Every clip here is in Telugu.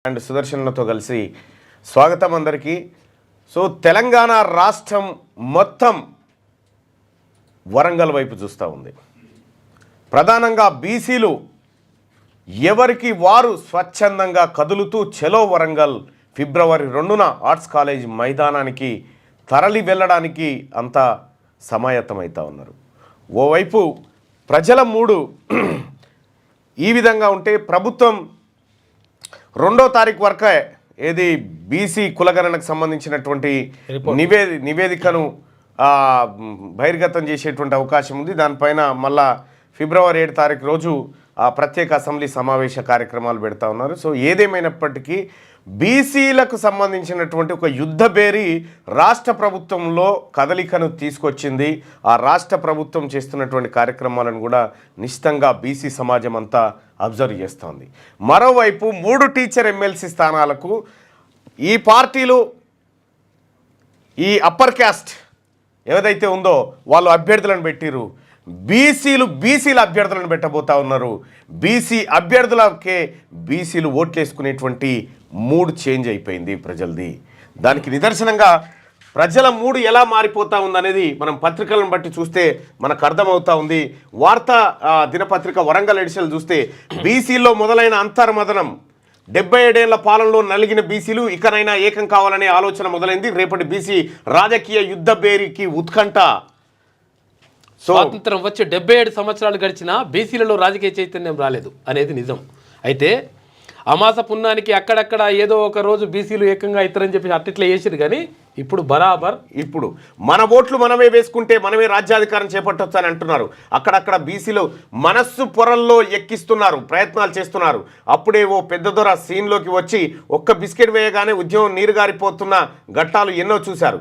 అండ్ సుదర్శన్తో కలిసి స్వాగతం అందరికీ. సో తెలంగాణ రాష్ట్రం మొత్తం వరంగల్ వైపు చూస్తూ ఉంది. ప్రధానంగా బీసీలు ఎవరికి వారు స్వచ్ఛందంగా కదులుతూ చలో వరంగల్ ఫిబ్రవరి 2న ఆర్ట్స్ కాలేజ్ మైదానానికి తరలి వెళ్ళడానికి అంతా సమాయత్తమవుతూ ఉన్నారు. ఓవైపు ప్రజల మూడు ఈ విధంగా ఉంటే ప్రభుత్వం 2వ తారీఖు వరకే ఏది బీసీ కులగణనకు సంబంధించినటువంటి నివేదికను బహిర్గతం చేసేటువంటి అవకాశం ఉంది. దానిపైన మళ్ళా ఫిబ్రవరి 7 తారీఖు రోజు ప్రత్యేక అసెంబ్లీ సమావేశ కార్యక్రమాలు పెడతా ఉన్నారు. సో ఏదేమైనప్పటికీ బీసీలకు సంబంధించినటువంటి ఒక యుద్ధబేరి రాష్ట్ర ప్రభుత్వంలో కదలికను తీసుకొచ్చింది. ఆ రాష్ట్ర ప్రభుత్వం చేస్తున్నటువంటి కార్యక్రమాలను కూడా నిశ్చితంగా బీసీ సమాజం అంతా అబ్జర్వ్ చేస్తోంది. మరోవైపు 3 టీచర్ ఎమ్మెల్సీ స్థానాలకు ఈ పార్టీలు ఈ అప్పర్ క్యాస్ట్ ఏదైతే ఉందో వాళ్ళు అభ్యర్థులను పెట్టిరు. బీసీల అభ్యర్థులను పెట్టబోతా ఉన్నారు. బీసీ అభ్యర్థులకే బీసీలు ఓట్లేసుకునేటువంటి మూడ్ చేంజ్ అయిపోయింది ప్రజలది. దానికి నిదర్శనంగా ప్రజల మూడు ఎలా మారిపోతూ ఉందనేది మనం పత్రికలను బట్టి చూస్తే మనకు అర్థమవుతా ఉంది. వార్తా దినపత్రిక వరంగల్ ఎడిషన్ చూస్తే బీసీల్లో మొదలైన అంతర్మదనం 77 ఏళ్ల పాలనలో నలిగిన బీసీలు ఇకనైనా ఏకం కావాలనే ఆలోచన మొదలైంది. రేపటి బీసీ రాజకీయ యుద్ధ బేరికి ఉత్కంఠ. స్వాతంత్రం వచ్చి 77 సంవత్సరాలు గడిచినా బీసీలలో రాజకీయ చైతన్యం రాలేదు అనేది నిజం. అయితే అమాస పున్నానికి అక్కడక్కడ ఏదో ఒక రోజు బీసీలు ఏకంగా ఇతరని చెప్పి అట్టిట్లా చేసిరు. కానీ ఇప్పుడు బరాబర్ ఇప్పుడు మన ఓట్లు మనమే వేసుకుంటే మనమే రాజ్యాధికారం చేపట్టొచ్చు అని అంటున్నారు. అక్కడక్కడ బీసీలు మనస్సు పొరల్లో ఎక్కిస్తున్నారు, ప్రయత్నాలు చేస్తున్నారు. అప్పుడే ఓ పెద్ద దొర సీన్లోకి వచ్చి ఒక్క బిస్కెట్ వేయగానే ఉద్యమం నీరు గారిపోతున్న ఘట్టాలు ఎన్నో చూశారు.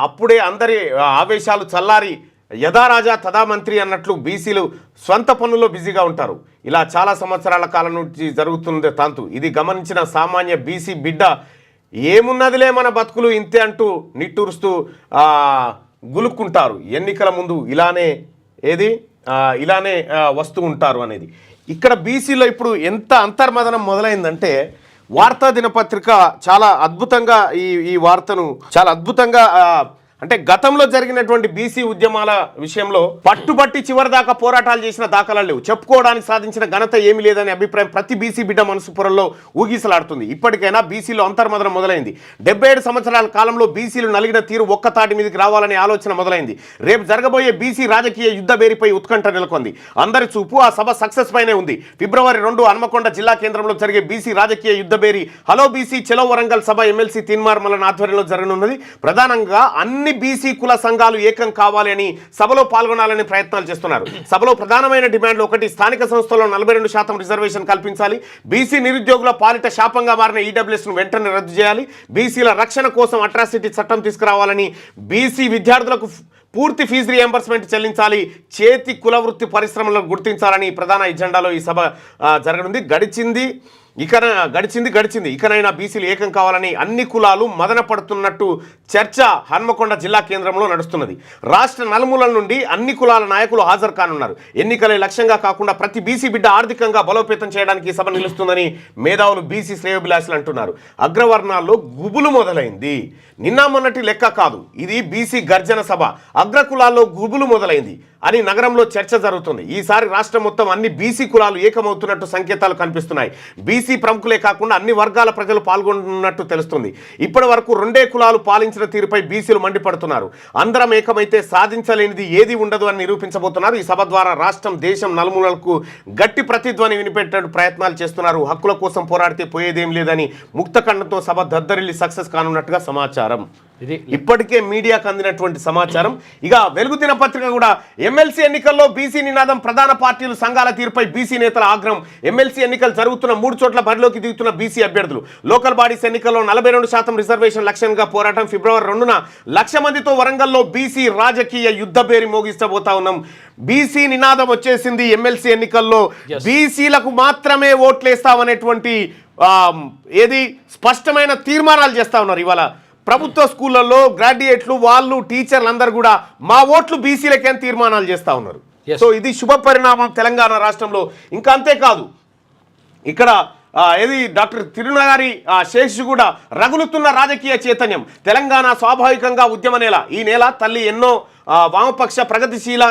అప్పుడే అందరి ఆవేశాలు చల్లారి యథా రాజా తదా మంత్రి అన్నట్లు బీసీలు స్వంత పనుల్లో బిజీగా ఉంటారు. ఇలా చాలా సంవత్సరాల కాలం నుంచి జరుగుతుంది తంతు. ఇది గమనించిన సామాన్య బీసీ బిడ్డ ఏమున్నదిలే మన బతుకులు ఇంతే అంటూ నిట్టూరుస్తూ గులుక్కుంటారు. ఎన్నికల ముందు ఇలానే వస్తూ ఉంటారు అనేది. ఇక్కడ బీసీలో ఇప్పుడు ఎంత అంతర్మదనం మొదలైందంటే వార్తా దినపత్రిక చాలా అద్భుతంగా ఈ వార్తను చాలా అద్భుతంగా అంటే గతంలో జరిగినటువంటి బీసీ ఉద్యమాల విషయంలో పట్టుబట్టి చివరిదాకా పోరాటాలు చేసిన దాఖలాలు లేవు. చెప్పుకోవడానికి సాధించిన ఘనత ఏమీ లేదనే అభిప్రాయం ప్రతి బీసీ బిడ్డ మనసు పొరల్లో ఊగిసలాడుతుంది. ఇప్పటికైనా బీసీలో అంతర్మదనం మొదలైంది. 77 సంవత్సరాల కాలంలో బీసీలు నలిగిన తీరు ఒక్క తాటి మీదకి రావాలనే ఆలోచన మొదలైంది. రేపు జరగబోయే బీసీ రాజకీయ యుద్ధ బేరిపై ఉత్కంఠ నెలకొంది. అందరి చూపు ఆ సభ సక్సెస్ పైనే ఉంది. ఫిబ్రవరి 2 హన్మకొండ జిల్లా కేంద్రంలో జరిగే బీసీ రాజకీయ యుద్ధ బేరి హలో బీసీ చలో వరంగల్ సభ ఎమ్మెల్సీ తీన్మార్మలన్ ఆధ్వర్యంలో జరగనున్నది. ప్రధానంగా అన్ని బీసీ కుల సంఘాలు ఏకం కావాలి అని సభలో పాల్గొనాలని ప్రయత్నాలు చేస్తున్నారు. సభలో ప్రధానమైన డిమాండ్లు ఒకటి, స్థానిక సంస్థల్లో 42% రిజర్వేషన్ కల్పించాలి. బీసీ నిరుద్యోగుల పాలిట శాపంగా మారిన ఈడబ్ల్యూఎస్ను వెంటనే రద్దు చేయాలి. బీసీల రక్షణ కోసం అట్రాసిటీ చట్టం తీసుకురావాలని, బీసీ విద్యార్థులకు పూర్తి ఫీజు రియంబర్స్మెంట్ చెల్లించాలి, చేతి కుల వృత్తి పరిశ్రమలను గుర్తించాలని ప్రధాన ఎజెండాలో ఈ సభ జరగనుంది. గడిచింది ఇకనైనా బీసీలు ఏకం కావాలని అన్ని కులాలు మదన పడుతున్నట్టు చర్చ హన్మకొండ జిల్లా కేంద్రంలో నడుస్తున్నది. రాష్ట్ర నలుమూలల నుండి అన్ని కులాల నాయకులు హాజరు కానున్నారు. ఎన్నికలే లక్ష్యంగా కాకుండా ప్రతి బీసీ బిడ్డ ఆర్థికంగా బలోపేతం చేయడానికి ఈ సభ నిలుస్తుందని మేధావులు బీసీ శ్రేయోభిలాషులు అంటున్నారు. అగ్రవర్ణాల్లో గుబులు మొదలైంది. నిన్న మొన్నటి లెక్క కాదు, ఇది బీసీ గర్జన సభ. అగ్రకులాల్లో గుబులు మొదలైంది అని నగరంలో చర్చ జరుగుతుంది. ఈసారి రాష్ట్రం మొత్తం అన్ని బీసీ కులాలు ఏకమవుతున్నట్టు సంకేతాలు కనిపిస్తున్నాయి. బీసీ ప్రముఖులే కాకుండా అన్ని వర్గాల ప్రజలు పాల్గొన్నట్టు తెలుస్తుంది. ఇప్పటి వరకు 2 కులాలు పాలించిన తీరుపై బీసీలు మండిపడుతున్నారు. అందరం ఏకమైతే సాధించలేనిది ఏది ఉండదు అని నిరూపించబోతున్నారు. ఈ సభ ద్వారా రాష్ట్రం దేశం నలుమూలలకు గట్టి ప్రతిధ్వని వినిపెట్టే ప్రయత్నాలు చేస్తున్నారు. హక్కుల కోసం పోరాడితే పోయేదేం లేదని ముక్తఖండంతో సభ దద్దరిల్లి సక్సెస్ కానున్నట్టుగా సమాచారం. ఇది ఇప్పటికే మీడియాకు అందినటువంటి సమాచారం. ఇక వెలుగు దినపత్రిక కూడా ఎమ్మెల్సీ ఎన్నికల్లో బీసీ నినాదం, ప్రధాన పార్టీలు సంఘాల తీరుపై బీసీ నేతల ఆగ్రహం. ఎమ్మెల్సీ ఎన్నికలు జరుగుతున్న 3 చోట్ల బరిలోకి దిగుతున్న బీసీ అభ్యర్థులు. లోకల్ బాడీస్ ఎన్నికల్లో 42% రిజర్వేషన్ లక్ష్యంగా పోరాటం. ఫిబ్రవరి 2న 1,00,000 మందితో వరంగల్లో బీసీ రాజకీయ యుద్ధ బేరి మోగిస్తబోతా ఉన్నాం. బీసీ నినాదం వచ్చేసింది. ఎమ్మెల్సీ ఎన్నికల్లో బీసీలకు మాత్రమే ఓట్లేస్తామనేటువంటి స్పష్టమైన తీర్మానాలు చేస్తా ఉన్నారు. ఇవాళ ప్రభుత్వ స్కూళ్ళల్లో గ్రాడ్యుయేట్లు వాళ్ళు టీచర్లు అందరూ కూడా మా ఓట్లు బీసీలకే తీర్మానాలు చేస్తూ ఉన్నారు. సో ఇది శుభ పరిణామం తెలంగాణ రాష్ట్రంలో. ఇంకా అంతేకాదు, ఇక్కడ ఏది డాక్టర్ తిరునగారి శేష్ కూడా రగులుతున్న రాజకీయ చైతన్యం. తెలంగాణ స్వాభావికంగా ఉద్యమ నేల. ఈ నేల తల్లి ఎన్నో వామపక్ష ప్రగతిశీల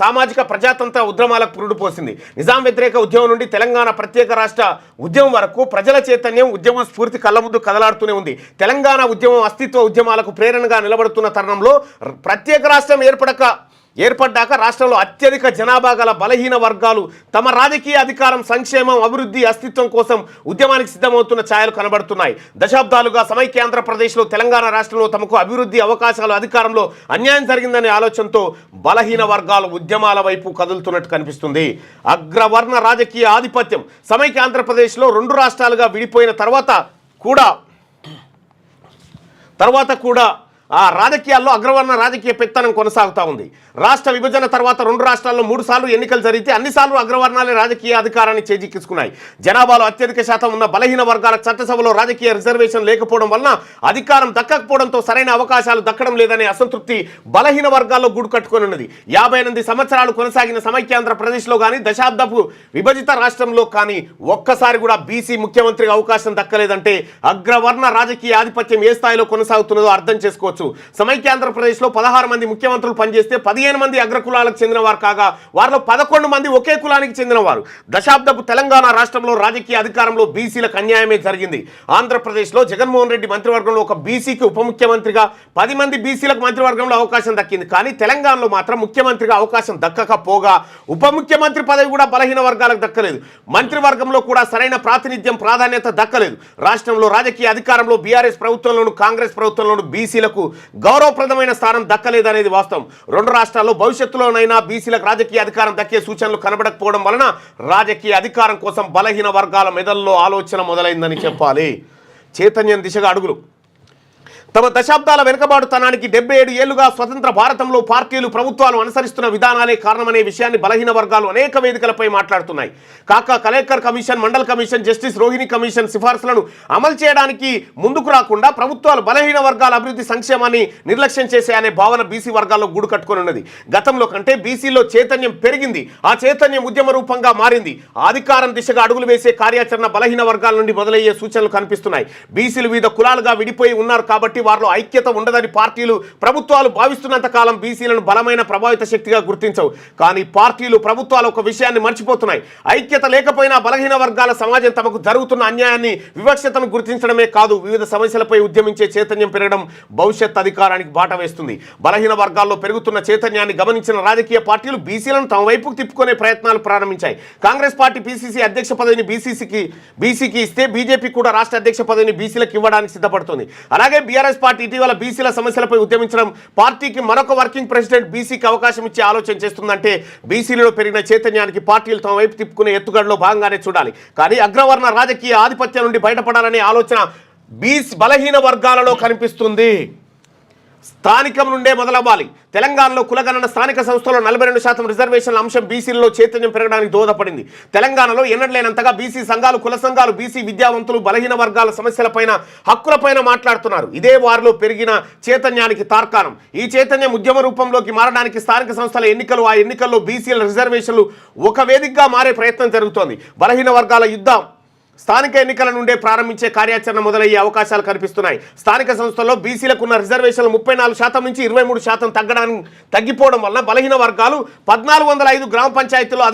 సామాజిక ప్రజాతంత్ర ఉద్యమాలకు పురుడు పోసింది. నిజాం వ్యతిరేక ఉద్యమం నుండి తెలంగాణ ప్రత్యేక రాష్ట్ర ఉద్యమం వరకు ప్రజల చైతన్యం ఉద్యమ స్ఫూర్తి కళ్ళ ముందు కదలాడుతూనే ఉంది. తెలంగాణ ఉద్యమం అస్తిత్వ ఉద్యమాలకు ప్రేరణగా నిలబడుతున్న తరుణంలో ప్రత్యేక రాష్ట్రం ఏర్పడ్డాక రాష్ట్రంలో అత్యధిక జనాభా గల బలహీన వర్గాలు తమ రాజకీయ అధికారం, సంక్షేమం, అభివృద్ధి, అస్తిత్వం కోసం ఉద్యమానికి సిద్ధమవుతున్న ఛాయలు కనబడుతున్నాయి. దశాబ్దాలుగా సమైక్య ఆంధ్రప్రదేశ్లో తెలంగాణ రాష్ట్రంలో తమకు అభివృద్ధి, అవకాశాలు, అధికారంలో అన్యాయం జరిగిందనే ఆలోచనతో బలహీన వర్గాలు ఉద్యమాల వైపు కదులుతున్నట్టు కనిపిస్తుంది. అగ్రవర్ణ రాజకీయ ఆధిపత్యం సమైక్య ఆంధ్రప్రదేశ్లో 2 రాష్ట్రాలుగా విడిపోయిన తర్వాత కూడా ఆ రాజకీయాల్లో అగ్రవర్ణ రాజకీయ పెత్తనం కొనసాగుతూ ఉంది. రాష్ట్ర విభజన తర్వాత 2 రాష్ట్రాల్లో 3 సార్లు ఎన్నికలు జరిగితే అన్నిసార్లు అగ్రవర్ణాలే రాజకీయ అధికారాన్ని చేజిక్కించుకున్నాయి. జనాభాలో అత్యధిక శాతం ఉన్న బలహీన వర్గాలకు చట్టసభలో రాజకీయ రిజర్వేషన్ లేకపోవడం వలన అధికారం దక్కకపోవడంతో సరైన అవకాశాలు దక్కడం లేదనే అసంతృప్తి బలహీన వర్గాల్లో గూడు కట్టుకొని ఉన్నది. 58 సంవత్సరాలు కొనసాగిన సమైక్యాంధ్రప్రదేశ్లో కానీ, దశాబ్దపు విభజిత రాష్ట్రంలో కానీ ఒక్కసారి కూడా బీసీ ముఖ్యమంత్రికి అవకాశం దక్కలేదంటే అగ్రవర్ణ రాజకీయ ఆధిపత్యం ఏ స్థాయిలో కొనసాగుతున్నదో అర్థం చేసుకోవచ్చు. సమైక్యాంధ్రప్రదేశ్లో 16 మంది ముఖ్యమంత్రులు పనిచేస్తే 15 మంది అగ్రకులాలకు చెందినవారు కాగా వారిలో 11 మంది ఒకే కులానికి చెందినవారు. దశాబ్దపు తెలంగాణ రాష్ట్రంలో రాజకీయ అధికారంలో బీసీలకు అన్యాయమే జరిగింది. ఆంధ్రప్రదేశ్లో జగన్మోహన్ రెడ్డి మంత్రివర్గంలో ఒక బీసీకి ఉప ముఖ్యమంత్రిగా 10 మంది బీసీలకు మంత్రివర్గంలో అవకాశం దక్కింది. కానీ తెలంగాణలో మాత్రం ముఖ్యమంత్రిగా అవకాశం దక్కకపోగా ఉప ముఖ్యమంత్రి పదవి కూడా బలహీన వర్గాలకు దక్కలేదు. మంత్రివర్గంలో కూడా సరైన ప్రాతినిధ్యం, ప్రాధాన్యత దక్కలేదు. రాష్ట్రంలో రాజకీయ అధికారంలో బీఆర్ఎస్ ప్రభుత్వంలోను, కాంగ్రెస్ ప్రభుత్వంలోను బీసీలకు గౌరవప్రదమైన స్థానం దక్కలేదనేది వాస్తవం. 2 రాష్ట్రాల్లో భవిష్యత్తులోనైనా బీసీలకు రాజకీయ అధికారం దక్కే సూచనలు కనబడకపోవడం వలన రాజకీయ అధికారం కోసం బలహీన వర్గాల మెదల్లో ఆలోచన మొదలైందని చెప్పాలి. చైతన్యం దిశగా అడుగులు. తమ దశాబ్దాల వెనుకబాటుతనానికి 77 ఏళ్లుగా స్వతంత్ర భారతంలో పార్టీలు, ప్రభుత్వాలు అనుసరిస్తున్న విధానాలే కారణమనే విషయాన్ని బలహీన వర్గాలు అనేక వేదికలపై మాట్లాడుతున్నాయి. Kaka Kalelkar commission, Mandal commission, justice Rohini commission సిఫార్సులను అమలు చేయడానికి ముందుకు రాకుండా ప్రభుత్వాలు బలహీన వర్గాల అభివృద్ధి, సంక్షేమాన్ని నిర్లక్ష్యం చేసే అనే భావన బీసీ వర్గాల్లో గూడు కట్టుకొని ఉన్నది. గతంలో కంటే బీసీలో చైతన్యం పెరిగింది. ఆ చైతన్యం ఉద్యమ రూపంగా మారింది. అధికారం దిశగా అడుగులు వేసే కార్యాచరణ బలహీన వర్గాల నుండి మొదలయ్యే సూచనలు కనిపిస్తున్నాయి. బీసీలు వివిధ కులాలుగా విడిపోయి ఉన్నారు కాబట్టి వారిలో ఐక్యత ఉండదని పార్టీలు, ప్రభుత్వాలు భావిస్తున్నంత కాలం బీసీలను బలమైన ప్రభావిత శక్తిగా గుర్తించవు. కానీ పార్టీలు, ప్రభుత్వాలు ఒక విషయాన్ని మర్చిపోతున్నాయి. ఐక్యత లేకపోయినా బలహీన వర్గాల సమాజం తమకు జరుగుతున్న అన్యాయాన్ని, వివక్షతను గుర్తించడమే కాదు, వివిధ సమస్యలపై ఉద్యమించే చైతన్యం పెరగడం భవిష్యత్ అధికారానికి బాట వేస్తుంది. బలహీన వర్గాల్లో పెరుగుతున్న చైతన్యాన్ని గమనించిన రాజకీయ పార్టీలు బీసీలను తమ వైపుకు తిప్పుకునే ప్రయత్నాలు ప్రారంభించాయి. కాంగ్రెస్ పార్టీ పీసీసీ అధ్యక్ష పదవిని బీసీకి ఇస్తే బీజేపీ కూడా రాష్ట్ర అధ్యక్ష పదవిని బీసీలకు ఇవ్వడానికి సిద్ధపడుతుంది. అలాగే బీఆర్ఎస్ పార్టీ ఇటీవల బీసీల సమస్యలపై ఉద్యమించడం, పార్టీకి మరొక వర్కింగ్ ప్రెసిడెంట్ బీసీకి అవకాశం ఇచ్చే ఆలోచన చేస్తుందంటే బీసీలలో పెరిగిన చైతన్యానికి పార్టీలు తమ వైపు తిప్పుకునే ఎత్తుగడలో భాగంగానే చూడాలి. కానీ అగ్రవర్ణ రాజకీయ ఆధిపత్యం నుండి బయటపడాలనే ఆలోచన బలహీన వర్గాలలో కనిపిస్తుంది. స్థానికం నుండే మొదలవ్వాలి. తెలంగాణలో కులగణన స్థానిక సంస్థలో 42% రిజర్వేషన్ల అంశం బీసీలలో చైతన్యం పెరగడానికి దోహదపడింది. తెలంగాణలో ఎన్నడలేనంతగా బీసీ సంఘాలు, కుల సంఘాలు, బీసీ విద్యావంతులు బలహీన వర్గాల సమస్యలపైన, హక్కులపైన మాట్లాడుతున్నారు. ఇదే వారిలో పెరిగిన చైతన్యానికి తార్కాణం. ఈ చైతన్యం ఉద్యమ రూపంలోకి మారడానికి స్థానిక సంస్థల ఎన్నికలు, ఆ ఎన్నికల్లో బీసీల రిజర్వేషన్లు ఒక వేదికగా మారే ప్రయత్నం జరుగుతోంది. బలహీన వర్గాల యుద్ధం స్థానిక ఎన్నికల నుండే ప్రారంభించే కార్యాచరణ మొదలయ్యే అవకాశాలు కనిపిస్తున్నాయి. స్థానిక సంస్థల్లో బీసీలకు ఉన్న రిజర్వేషన్లు 34% నుంచి 23% తగ్గిపోవడం వలన బలహీన వర్గాలు 1405 గ్రామ పంచాయతీల్లో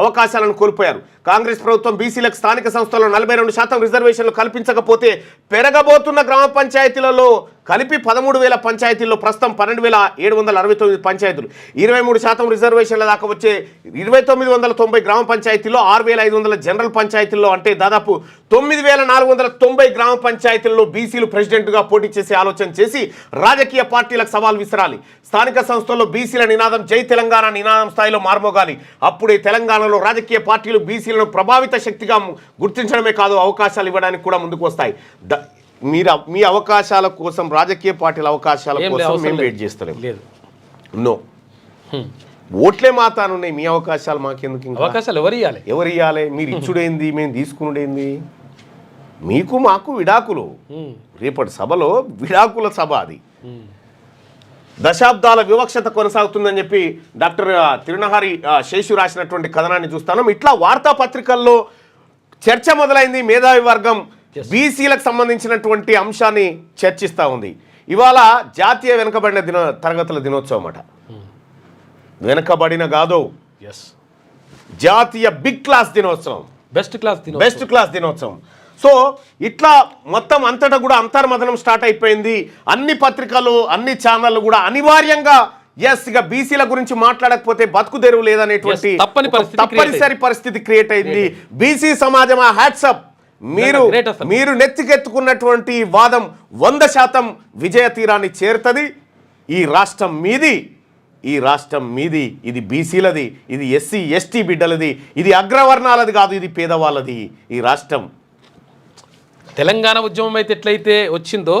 అవకాశాలను కోల్పోయారు. కాంగ్రెస్ ప్రభుత్వం బీసీలకు స్థానిక సంస్థల్లో 42% రిజర్వేషన్లు కల్పించకపోతే పెరగబోతున్న గ్రామ పంచాయతీలలో కలిపి 13,000 పంచాయతీల్లో ప్రస్తుతం 12,769 పంచాయతీలు, 23% రిజర్వేషన్ల దాకా వచ్చే 2,990 గ్రామ పంచాయతీల్లో 6,500 జనరల్ పంచాయతీల్లో అంటే దాదాపు 9,490 గ్రామ పంచాయతీల్లో బీసీలు ప్రెసిడెంట్గా పోటీ చేసే ఆలోచన చేసి రాజకీయ పార్టీలకు సవాల్ విసరాలి. స్థానిక సంస్థల్లో బీసీల నినాదం జై తెలంగాణ నినాదం స్థాయిలో మార్మోగాలి. అప్పుడే తెలంగాణలో రాజకీయ పార్టీలు బీసీలను ప్రభావిత శక్తిగా గుర్తించడమే కాదు, అవకాశాలు ఇవ్వడానికి కూడా ముందుకు వస్తాయి. మీ అవకాశాల కోసం, రాజకీయ పార్టీల అవకాశాల కోసం మేము వెయిట్ చేస్తలేము. నో, ఓట్లే మాతానున్నాయి. మీ అవకాశాలు మాకెందుకు? అవకాశాలు ఎవరు ఇవ్వాలి? మీరు ఇచ్చుడేంది, మేము తీసుకునేది? మీకు మాకు విడాకులు. రేపటి సభలో విడాకుల సభ అది. దశాబ్దాల వివక్షత కొనసాగుతుందని చెప్పి డాక్టర్ తిరునగారి శేషు రాసినటువంటి కథనాన్ని చూస్తాను. ఇట్లా వార్తాపత్రికల్లో చర్చ మొదలైంది. మేధావి వర్గం బీసీలకు సంబంధించినటువంటి అంశాన్ని చర్చిస్తూ ఉంది. ఇవాళ జాతీయ వెనుకబడిన తరగతుల దినోత్సవం అట. వెనుకబడిన కాదు, జాతీయ బిగ్ క్లాస్ దినోత్సవం, బెస్ట్ క్లాస్ దినోత్సవం. సో ఇట్లా మొత్తం అంతటా కూడా అంతర్మథనం స్టార్ట్ అయిపోయింది. అన్ని పత్రికలు, అన్ని ఛానళ్ళు కూడా అనివార్యంగా ఇక బీసీల గురించి మాట్లాడకపోతే బతుకు తెరువు లేదనేటువంటి తప్పనిసరి పరిస్థితి క్రియేట్ అయింది. బీసీ సమాజమా హ్యాట్సప్, మీరు నెత్తికెత్తుకున్నటువంటి వాదం 100% విజయ తీరాన్ని చేరుతుంది. ఈ రాష్ట్రం మీది, ఇది బీసీలది, ఇది ఎస్సీ ఎస్టీ బిడ్డలది, ఇది అగ్రవర్ణాలది కాదు, ఇది పేదవాళ్ళది. ఈ రాష్ట్రం తెలంగాణ ఉద్యమం అయితే ఎట్లయితే వచ్చిందో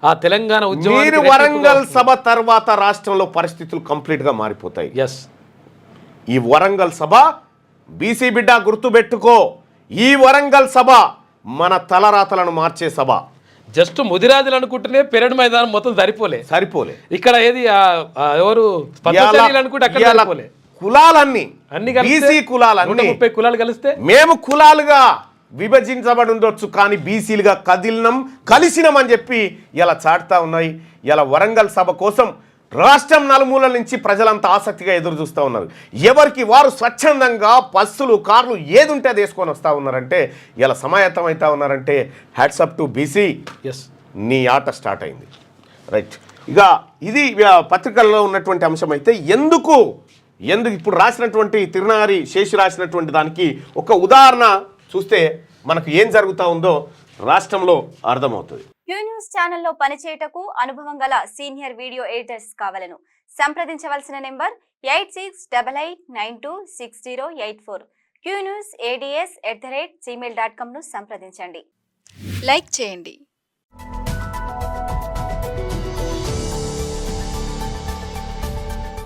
ఆ తెలంగాణ ఉద్యమం, మీరు వరంగల్ సభ తర్వాత రాష్ట్రంలో పరిస్థితులు కంప్లీట్గా మారిపోతాయి. ఈ వరంగల్ సభ బీసీ బిడ్డ గుర్తుపెట్టుకో, ఈ వరంగల్ సభ మన తలరాతలను మార్చే సభ. జస్ట్ ముదిరాజులు అనుకుంటేనే పెరడు మైదానం మొత్తం సరిపోలే. ఇక్కడ ఏది ఎవరు అనుకుంటే కులాలన్నీ బీసీ కులాలన్నీ 30 కులాలు కలిస్తే మేము కులాలుగా విభజించబడి ఉండొచ్చు, కానీ బీసీలుగా కలిసినాం అని చెప్పి ఇలా చాటుతా ఉన్నాయి. ఇలా వరంగల్ సభ కోసం రాష్ట్రం నలుమూలల నుంచి ప్రజలంతా ఆసక్తిగా ఎదురు చూస్తూ ఉన్నారు. ఎవరికి వారు స్వచ్ఛందంగా బస్సులు, కార్లు ఏది ఉంటే అది వేసుకొని వస్తూ ఉన్నారంటే, ఇలా సమాయత్తం అవుతా ఉన్నారంటే హ్యాట్సప్ టు బీసీ. నీ ఆట స్టార్ట్ అయింది. రైట్. ఇక ఇది పత్రికల్లో ఉన్నటువంటి అంశం. అయితే ఎందుకు ఇప్పుడు రాసినటువంటి తిరునారి శేషు రాసినటువంటి దానికి ఒక ఉదాహరణ చూస్తే మనకు ఏం జరుగుతూ ఉందో రాష్ట్రంలో అర్థమవుతుంది. క్యూ న్యూస్ ఛానల్లో పనిచేయటకు అనుభవం గల సీనియర్ వీడియో ఎడిటర్స్ కావాలను సంప్రదించవలసిన నెంబర్ 8688926084. QNewsADS@gmail.com ను సంప్రదించండి. లైక్ చేయండి.